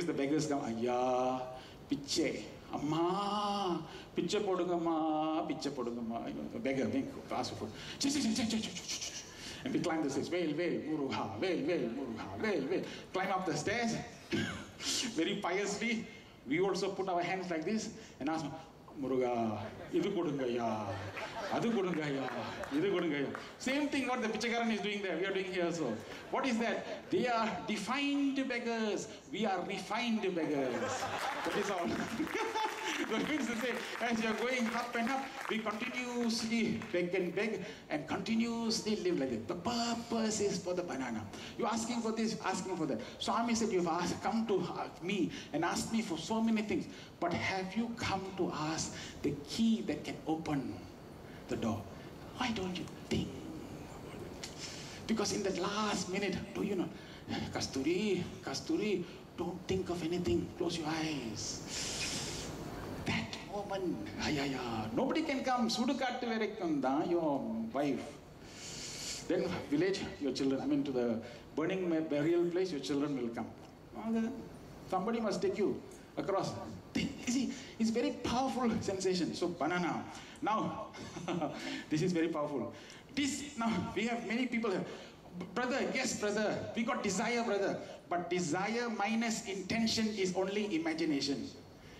the beggars come, Ayya, piche, Amma, piche podungamma, piche podungamma. You know, the beggar being asked for food. And we climb the stairs, wail, muruha, wail, muruha, wail. Climb up the stairs, very piously. We also put our hands like this and ask, Muruga, idu kodungaya, adu kodungaya, idu kodungaya. Same thing what the Pichakaran is doing there, we are doing here also. What is that? They are defined beggars, we are refined beggars. That is all. That means to say, as you are going up and up, we continuously beg and continuously live like it. The purpose is for the banana. You're asking for this, asking for that. Swami said, you've come to me and asked me for so many things. But have you come to ask the key that can open the door? Why don't you think? Because in the last minute, do you know, Kasturi, don't think of anything. Close your eyes. Moment, nobody can come. Sudukattu verekkum your wife. Then village, your children, to the burning burial place, your children will come. Somebody must take you across. You see, it's very powerful sensation. So banana. Now, this is very powerful. Now, we have many people here. Brother, yes brother, we got desire brother. But desire minus intention is only imagination.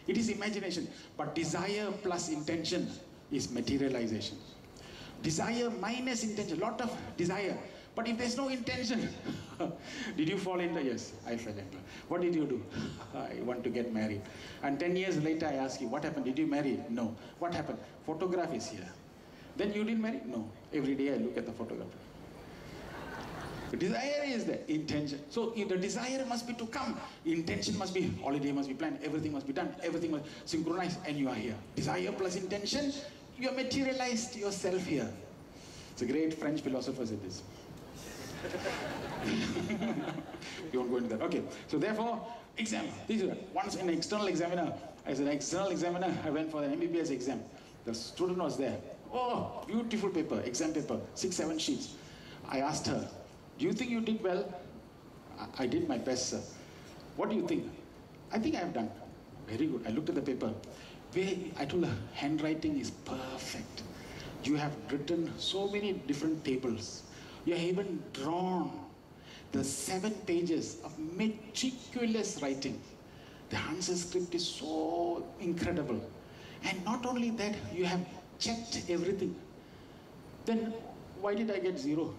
It is imagination, but desire plus intention is materialization. Desire minus intention, lot of desire. But if there's no intention, did you fall into? Yes, I fell into. What did you do? I want to get married. And 10 years later I ask you, what happened? Did you marry? No. What happened? Photograph is here. Then you didn't marry? No. Every day I look at the photograph. The desire is the intention. So if the desire must be to come. Intention must be, holiday must be planned, everything must be done, everything must synchronize, and you are here. Desire plus intention, you have materialized yourself here. It's a great French philosopher said this. You won't go into that. Okay. So therefore, exam. This is once an external examiner. As an external examiner, I went for the MBBS exam. The student was there. Oh, beautiful paper, exam paper, 6-7 sheets. I asked her, do you think you did well? I did my best, sir. What do you think? I think I have done. Very good. I looked at the paper. I told her, handwriting is perfect. You have written so many different tables. You have even drawn the 7 pages of meticulous writing. The answer script is so incredible. And not only that, you have checked everything. Then why did I get 0?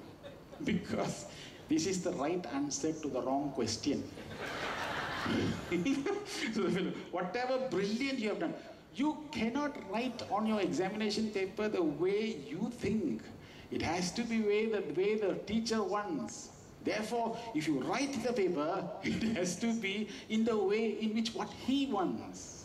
Because this is the right answer to the wrong question. So whatever brilliant you have done, you cannot write on your examination paper the way you think. It has to be the way the teacher wants. Therefore, if you write the paper, it has to be in the way in which what he wants.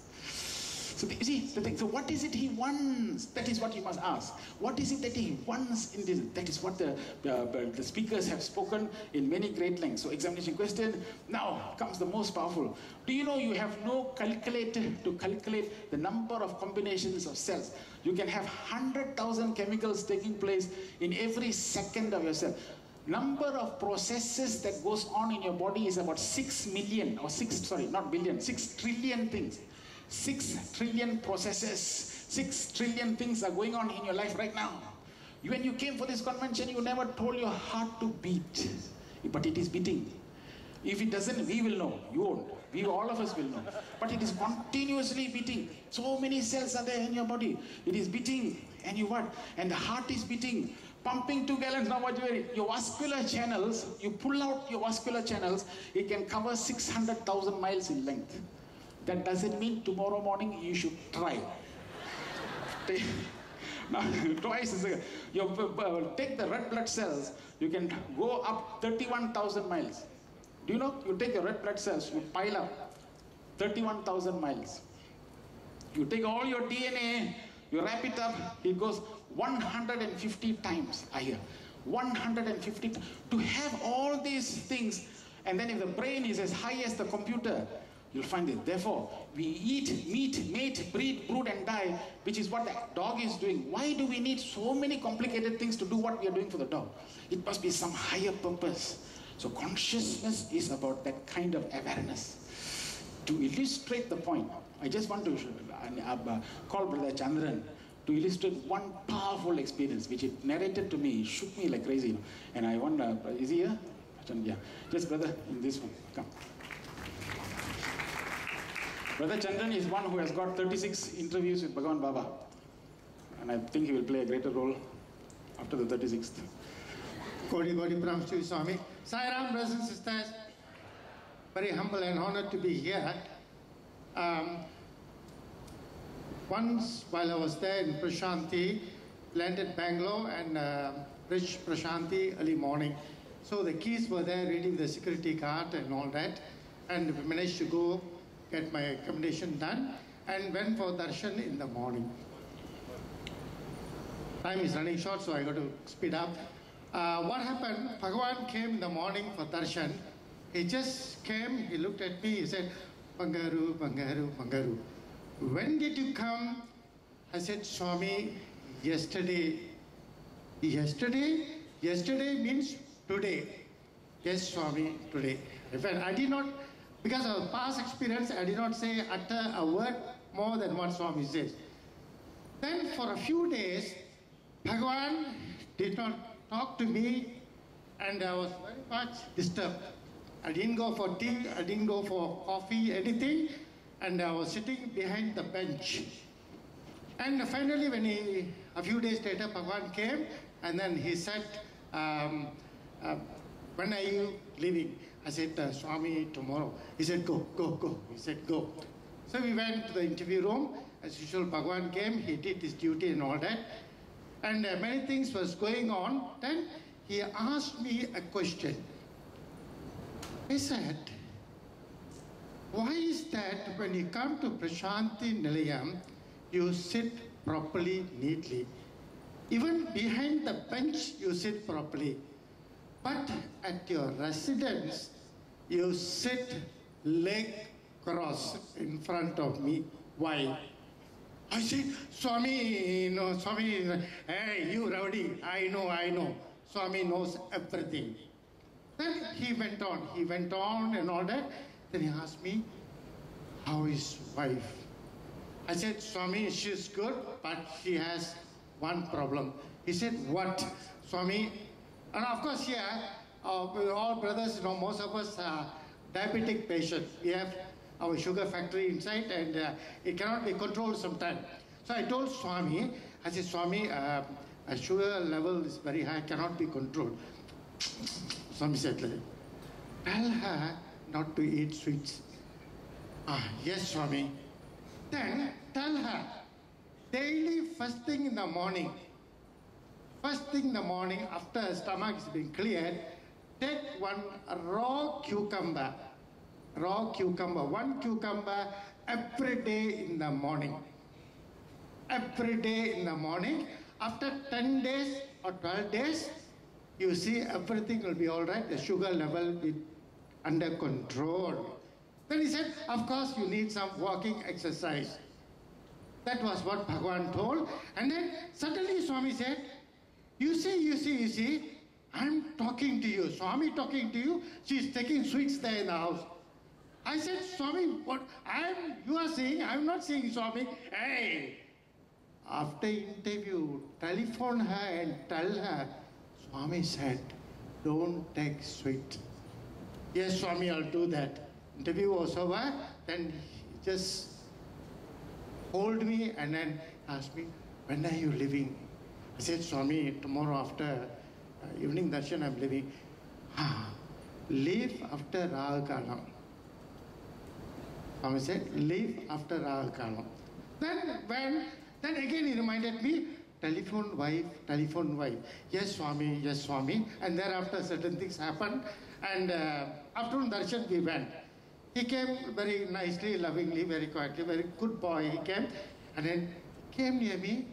So you see the thing. So what is it he wants? That is what you must ask. What is it that he wants in this? That is what the speakers have spoken in many great lengths. So examination question. Now comes the most powerful. Do you know you have no calculator to calculate the number of combinations of cells? You can have 100,000 chemicals taking place in every second of your cell. Number of processes that goes on in your body is about 6 million or 6 trillion things. 6 trillion processes, 6 trillion things are going on in your life right now. When you came for this convention, you never told your heart to beat, but it is beating. If it doesn't, we will know. You won't. We, all of us will know. But it is continuously beating. So many cells are there in your body. It is beating, and you what? And the heart is beating, pumping 2 gallons. Now what your vascular channels, you pull out your vascular channels, it can cover 600,000 miles in length. That doesn't mean tomorrow morning you should try. Now, twice is take the red blood cells, you can go up 31,000 miles. Do you know? You take your red blood cells, you pile up 31,000 miles. You take all your DNA, you wrap it up, it goes 150 times higher. 150. To have all these things, and then if the brain is as high as the computer, you'll find it. Therefore, we eat, meet, mate, breed, brood and die, which is what the dog is doing. Why do we need so many complicated things to do what we are doing for the dog? It must be some higher purpose. So consciousness is about that kind of awareness. To illustrate the point, I just want to call Brother Chandran to illustrate one powerful experience which he narrated to me. It shook me like crazy. And I wonder, is he here? Yeah. Just brother, in this one, come. Brother Chandran is one who has got 36 interviews with Bhagavan Baba. And I think he will play a greater role after the 36th. Kodi Pranam to Swami. Sai Ram, brothers and sisters. Very humble and honored to be here. Once while I was there in Prashanti, landed Bangalore and reached Prashanti early morning. So the keys were there ready with the security card and all that. And we managed to go get my accommodation done and went for darshan in the morning. Time is running short, so I got to speed up. What happened, Bhagavan came in the morning for darshan. He just came, he looked at me, he said, Bangaru, Bangaru, Bangaru. When did you come? I said, Swami, yesterday. Yesterday? Yesterday means today. Yes, Swami, today. In fact, I did not, because of past experience, I did not say utter a word more than what Swami says. Then for a few days, Bhagavan did not talk to me and I was very much disturbed. I didn't go for tea, I didn't go for coffee, anything, and I was sitting behind the bench. And finally, a few days later, Bhagavan came and then he said, when are you leaving? I said, Swami, tomorrow. He said, go, go, go. He said, go. So we went to the interview room. As usual, Bhagavan came, he did his duty and all that. And many things was going on. Then he asked me a question. He said, why is that when you come to Prashanti Nilayam, you sit properly, neatly? Even behind the bench, you sit properly. But at your residence, you sit leg cross in front of me. Why? I said, Swami, no, Swami, hey, you rowdy, I know. Swami knows everything. Then he went on and all that. Then he asked me, how is wife? I said, Swami, she's good, but she has one problem. He said, what? Swami, and of course here, all brothers, most of us are diabetic patients. We have our sugar factory inside and it cannot be controlled sometimes. So I told Swami, I said, Swami, sugar level is very high, cannot be controlled. Swami said, tell her not to eat sweets. Yes, Swami. Then tell her, daily first thing in the morning, after her stomach has been cleared, take one raw cucumber, one cucumber every day in the morning. Every day in the morning. After 10 days or 12 days, you see everything will be all right. The sugar level will be under control. Then he said, of course, you need some walking exercise. That was what Bhagavan told. And then suddenly Swami said, you see, I'm talking to you. Swami talking to you. She's taking sweets there in the house. I said, Swami, what? You are saying, I'm not saying, Swami. Hey, after interview, telephone her and tell her, Swami said, don't take sweet. Yes, Swami, I'll do that. Interview was over, then he just hold me and then asked me, when are you leaving? I said, Swami, tomorrow after evening darshan, I'm leaving. Leave after Rahu Kalam. Swami said, leave after Rahu Kalam. Then again he reminded me, telephone wife. Yes, Swami. And thereafter certain things happened. And afternoon darshan we went. He came very nicely, lovingly, very quietly, very good boy. He came and then came near me.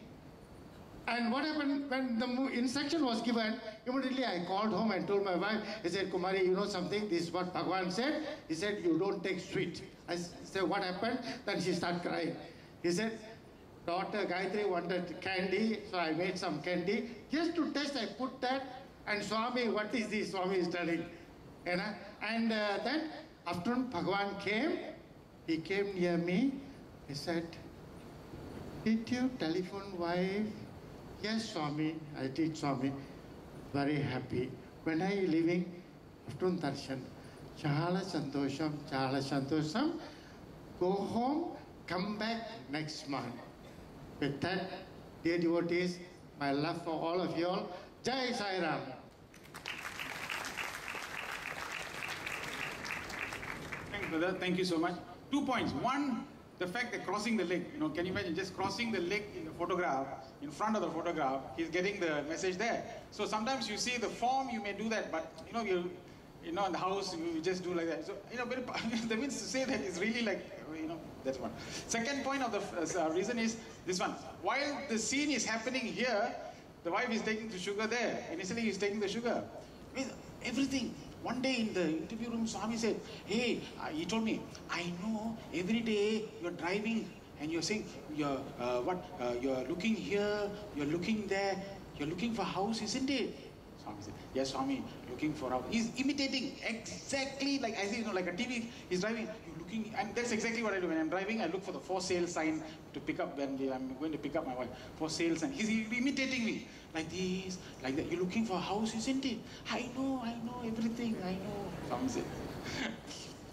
And what happened when the instruction was given, immediately I called home and told my wife, he said, Kumari, you know something? This is what Bhagavan said. He said, you don't take sweet. I said, what happened? Then she started crying. He said, daughter Gayatri wanted candy, so I made some candy. Just to test, I put that. And Swami, what is this? Swami is telling. And then afternoon, Bhagavan came. he came near me. He said, "Did you telephone wife?" "Yes, Swami, I did, Swami." Very happy. "When are you leaving?" "Afternoon darshan." "Chala santosham. Go home, come back next month." With that, dear devotees, my love for all of you all. Jai Sai Ram. Thanks, brother. Thank you so much. 2 points. One, the fact that crossing the leg. Can you imagine just crossing the leg in the photograph, in front of the photograph, he's getting the message there. So sometimes you see the form, you may do that, but in the house, you just do like that. So, that means to say that it's really like, that's one. Second point of the reason is this one. While the scene is happening here, the wife is taking the sugar there. Initially, he's taking the sugar. Everything. One day in the interview room, Swami said, "Hey," he told me, "I know every day you're driving and you're saying, you're looking here, you're looking there, you're looking for a house, isn't it?" Swami said, "Yes, Swami, looking for a house." He's imitating exactly like, I see, like a TV, he's driving, you're looking, and that's exactly what I do. When I'm driving, I look for the for sale sign to pick up when I'm going to pick up my wife. For sale sign. He's imitating me. Like this, like that. "You're looking for a house, isn't it?" I know everything, I know. Swami said.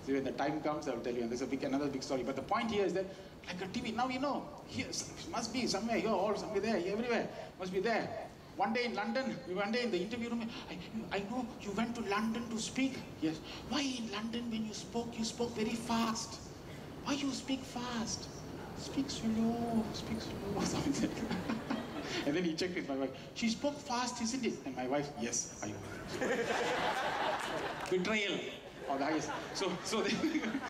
So when the time comes, I'll tell you, and there's another big story. But the point here is that, like a TV, now here, must be somewhere here or somewhere there, everywhere, must be there. One day in London, one day in the interview room, I know you went to London to speak. Yes. "Why in London when you spoke very fast? Why you speak fast?" Speak slow. Something like that. And then he checked with my wife. "She spoke fast, isn't it?" And my wife, "Yes, I know." Betrayal of the highest. So